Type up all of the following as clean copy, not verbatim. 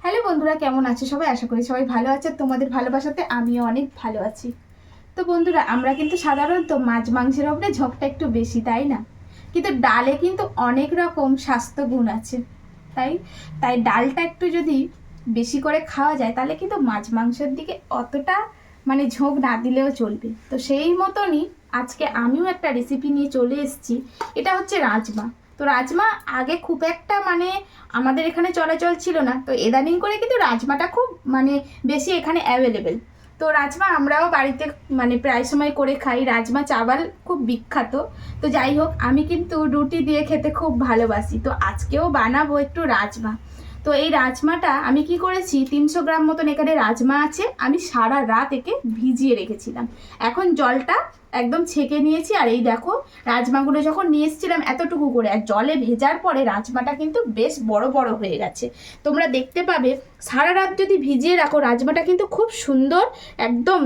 Hello বন্ধুরা, কেমন আছো সবাই? আশা করি সবাই ভালো আছে। তোমাদের ভালোবাসাতে আমিও অনেক ভালো আছি। তো বন্ধুরা, আমরা কিন্তু সাধারণত মাছ মাংসের ওপরে ঝোঁকটা একটু বেশি, তাই না? কিন্তু ডালে কিন্তু অনেক রকম স্বাস্থ্য গুণ আছে। তাই তাই ডালটা একটু যদি বেশি করে খাওয়া যায় তাহলে কিন্তু মাছ মাংসের দিকে অতটা ঝোঁক না দিলেও চলবে। তো সেই মতনই আজকে আমিও একটা রেসিপি নিয়ে চলে এসেছি। এটা হচ্ছে রাজমা। তো রাজমা আগে খুব একটা আমাদের এখানে চলাচল ছিল না, তো ইদানিং করে কিন্তু রাজমাটা খুব বেশি এখানে অ্যাভেলেবেল। তো রাজমা আমরাও বাড়িতে প্রায় সময় করে খাই। রাজমা চাওয়াল খুব বিখ্যাত। তো যাই হোক, আমি কিন্তু রুটি দিয়ে খেতে খুব ভালোবাসি। তো আজকেও বানাবো একটু রাজমা। তো এই রাজমাটা আমি কি করেছি, 300 গ্রাম মতন এখানে রাজমা আছে। আমি সারা রাত একে ভিজিয়ে রেখেছিলাম। এখন জলটা একদম ছেঁকে নিয়েছি। আর এই দেখো, রাজমাগুলো যখন নিয়ে এসেছিলাম এতটুকু করে, আর জলে ভেজার পরে রাজমাটা কিন্তু বেশ বড় বড় হয়ে গেছে। তোমরা দেখতে পাবে, সারা রাত যদি ভিজিয়ে রাখো রাজমাটা কিন্তু খুব সুন্দর একদম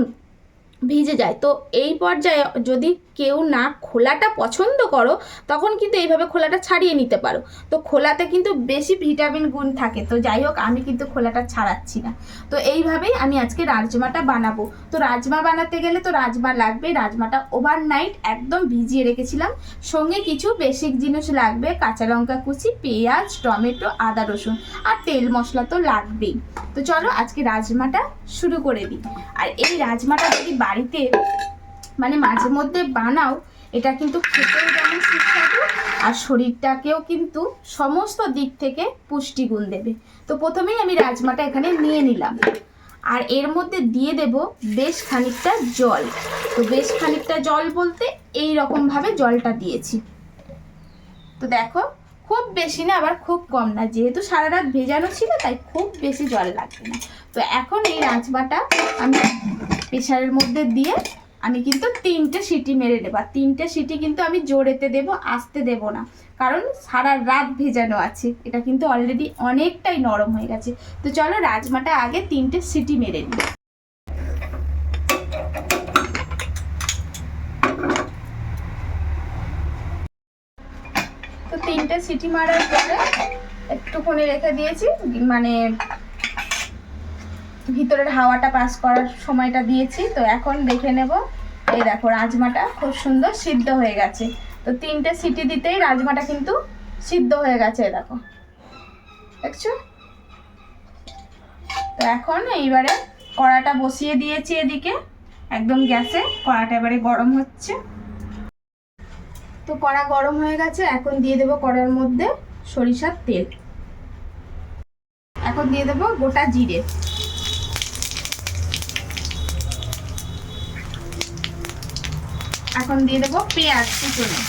ভিজে যায়। তো এই পর্যায়ে যদি কেউ না খোলাটা পছন্দ করো, তখন কিন্তু এইভাবে খোলাটা ছাড়িয়ে নিতে পারো। তো খোলাতে কিন্তু বেশি ভিটামিন গুণ থাকে। তো যাই হোক, আমি কিন্তু খোলাটা ছাড়াচ্ছি না। তো এইভাবেই আমি আজকে রাজমাটা বানাবো। তো রাজমা বানাতে গেলে তো রাজমা লাগবে। রাজমাটা ওভারনাইট একদম ভিজিয়ে রেখেছিলাম। সঙ্গে কিছু বেসিক জিনিস লাগবে: কাঁচা লঙ্কা কুচি, পেঁয়াজ, টমেটো, আদা রসুন, আর তেল মশলা তো লাগবেই। তো চলো আজকে রাজমাটা শুরু করে দিই। আর এই রাজমাটা যদি বাড়িতে মাঝে মধ্যে বানাও, এটা কিন্তু খেতেও যেমন সুস্বাদু আর শরীরটাকেও কিন্তু সমস্ত দিক থেকে পুষ্টিগুণ দেবে। তো প্রথমেই আমি রাজমাটা এখানে নিয়ে নিলাম, আর এর মধ্যে দিয়ে দেব বেশ খানিকটা জল। তো বেশ খানিকটা জল বলতে এই রকমভাবে জলটা দিয়েছি। তো দেখো, খুব বেশি না আবার খুব কম না, যেহেতু সারা রাত ভেজানো ছিল তাই খুব বেশি জল লাগবে না। তো এখন এই রাজমাটা আমি প্রেসারের মধ্যে দিয়ে আমি কিন্তু 3টে সিটি মেরে দেবো। আর 3টে সিটি কিন্তু আমি জোরেতে দেব, আস্তে দেব না, কারণ সারা রাত ভেজানো আছে। এটা কিন্তু অলরেডি অনেকটাই নরম হয়ে গেছে। তো চলো রাজমাটা আগে 3টে সিটি মেরে নিই। তো 3টে সিটি মারার পরে একটুখানি রেখে দিয়েছি, ভিতরের হাওয়াটা পাস করার সময়টা দিয়েছি। তো এখন দেখে নেব। এই দেখো, রাজমাটা খুব সুন্দর সিদ্ধ হয়ে গেছে। তো 3টে সিটি দিতেই রাজমাটা কিন্তু সিদ্ধ হয়ে গেছে। দেখো, দেখছো? তো এখন এইবারে কড়াটা বসিয়ে দিয়েছি এদিকে একদম গ্যাসে। কড়াটা এবারে গরম হচ্ছে। তো কড়া গরম হয়ে গেছে। এখন দিয়ে দেবো কড়ার মধ্যে সরিষার তেল। এখন দিয়ে দেবো গোটা জিরে। এখন দিয়ে দেবো পেঁয়াজ কুচনো।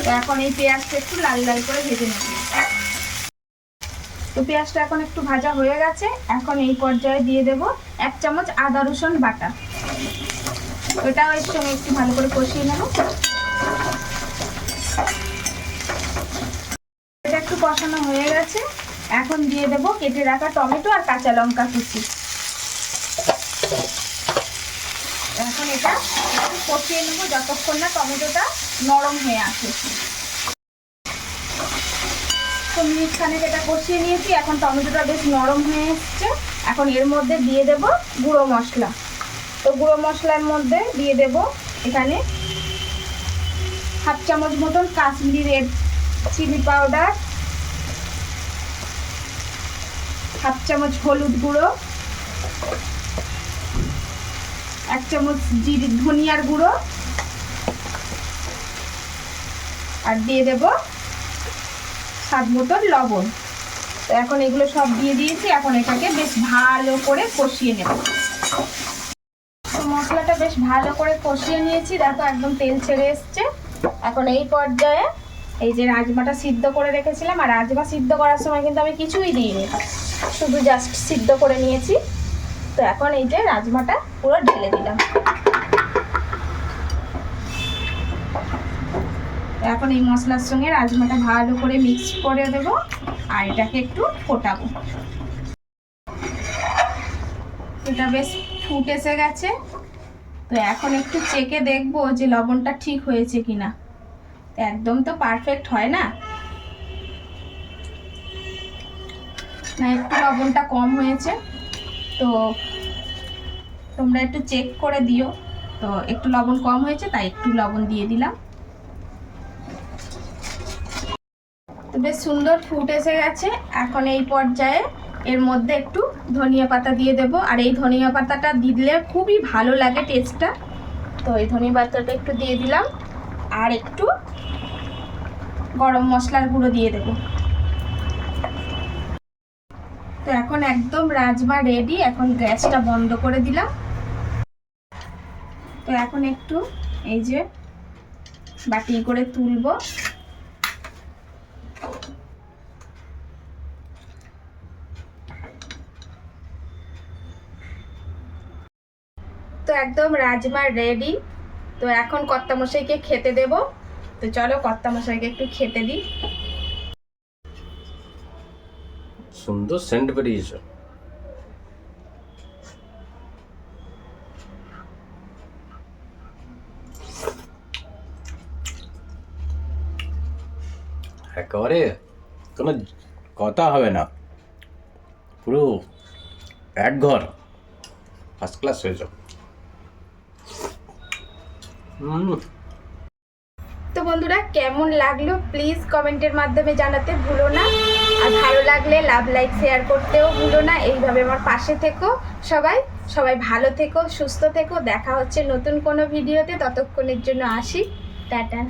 তো এখন এই পেঁয়াজটা একটু লাল লাল করে ভেজে নেব। তো পেঁয়াজটা এখন একটু ভাজা হয়ে গেছে। এখন এই পর্যায়ে দিয়ে দেব 1 চামচ আদা রসুন বাটা। ওটাও এর সঙ্গে একটু ভালো করে কষিয়ে নেব। এটা একটু কষানো হয়ে গেছে। এখন দিয়ে দেব কেটে রাখা টমেটো আর কাঁচা লঙ্কা কুচি। এখন এটা একটু কষিয়ে নেব যতক্ষণ না টমেটোটা নরম হয়ে আসে। তো মিনিটখানেক এটা কষিয়ে নিয়েছি। এখন টমেটোটা বেশ নরম হয়ে এসছে। এখন এর মধ্যে দিয়ে দেব গুঁড়ো মশলা। তো গুঁড়ো মশলার মধ্যে দিয়ে দেব এখানে 1/2 চামচ মতন কাশ্মীরি রেড চিলি পাউডার, 1/2 চামচ হলুদ গুঁড়ো, 1 চামচ ধনিয়ার গুঁড়ো, আর দিয়ে দেব স্বাদ মতন লবণ। তো এখন এগুলো সব দিয়ে দিয়েছি। এখন এটাকে বেশ ভালো করে কষিয়ে নেব। তো মশলাটা বেশ ভালো করে কষিয়ে নিয়েছি। দেখো, একদম তেল ছেড়ে এসছে। এখন এই পর্যায়ে এই যে রাজমাটা সিদ্ধ করে রেখেছিলাম, আর রাজমা সিদ্ধ করার সময় কিন্তু আমি কিছুই দিইনি, শুধু জাস্ট সিদ্ধ করে নিয়েছি। তো এখন এই যে রাজমাটা পুরো ঢেলে দিলাম। এখন এই মশলার সঙ্গে রাজমাটা ভালো করে মিক্স করে দেব, আর এটাকে একটু ফোটাবো। এটা বেশ ফুট এসে গেছে। তো এখন একটু চেখে দেখবো যে লবণটা ঠিক হয়েছে কিনা। একদম তো পারফেক্ট হয় না। না একটু লবণটা কম হয়েছে, তো তোমরা একটু চেক করে দিও। তো একটু লবণ কম হয়েছে তাই একটু লবণ দিয়ে দিলাম। তো বেশ সুন্দর ফুট এসে গেছে। এখন এই পর্যায়ে এর মধ্যে একটু ধনিয়া পাতা দিয়ে দেব, আর এই ধনিয়া পাতাটা দিলে খুবই ভালো লাগে টেস্টটা। তো এই ধনিয়া পাতাটা একটু দিয়ে দিলাম, আর একটু গরম মশলার গুঁড়ো দিয়ে দেব। তো এখন একদম রাজমা রেডি। এখন গ্যাসটা বন্ধ করে দিলাম। তো এখন একটু এই যে বাটি করে তুলবো। তো একদম রাজমা রেডি। তো এখন কর্তামশাইকে খেতে দেব। তো চলো কর্তামশাইকে একটু খেতে দিই। সুন্দর সেন্ট বেরিয়েছে। একেবারে কোনো কথা হবে না, পুরো এক ঘর ফার্স্ট ক্লাস হয়েছে। তো বন্ধুরা কেমন লাগলো প্লিজ কমেন্টের মাধ্যমে জানাতে ভুলো না, আর ভালো লাগলে লাভ লাইক শেয়ার করতেও ভুলো না। এইভাবে আমার পাশে থেকো সবাই। সবাই ভালো থেকো, সুস্থ থেকো। দেখা হচ্ছে নতুন কোনো ভিডিওতে। ততক্ষণের জন্য আসি, টাটা।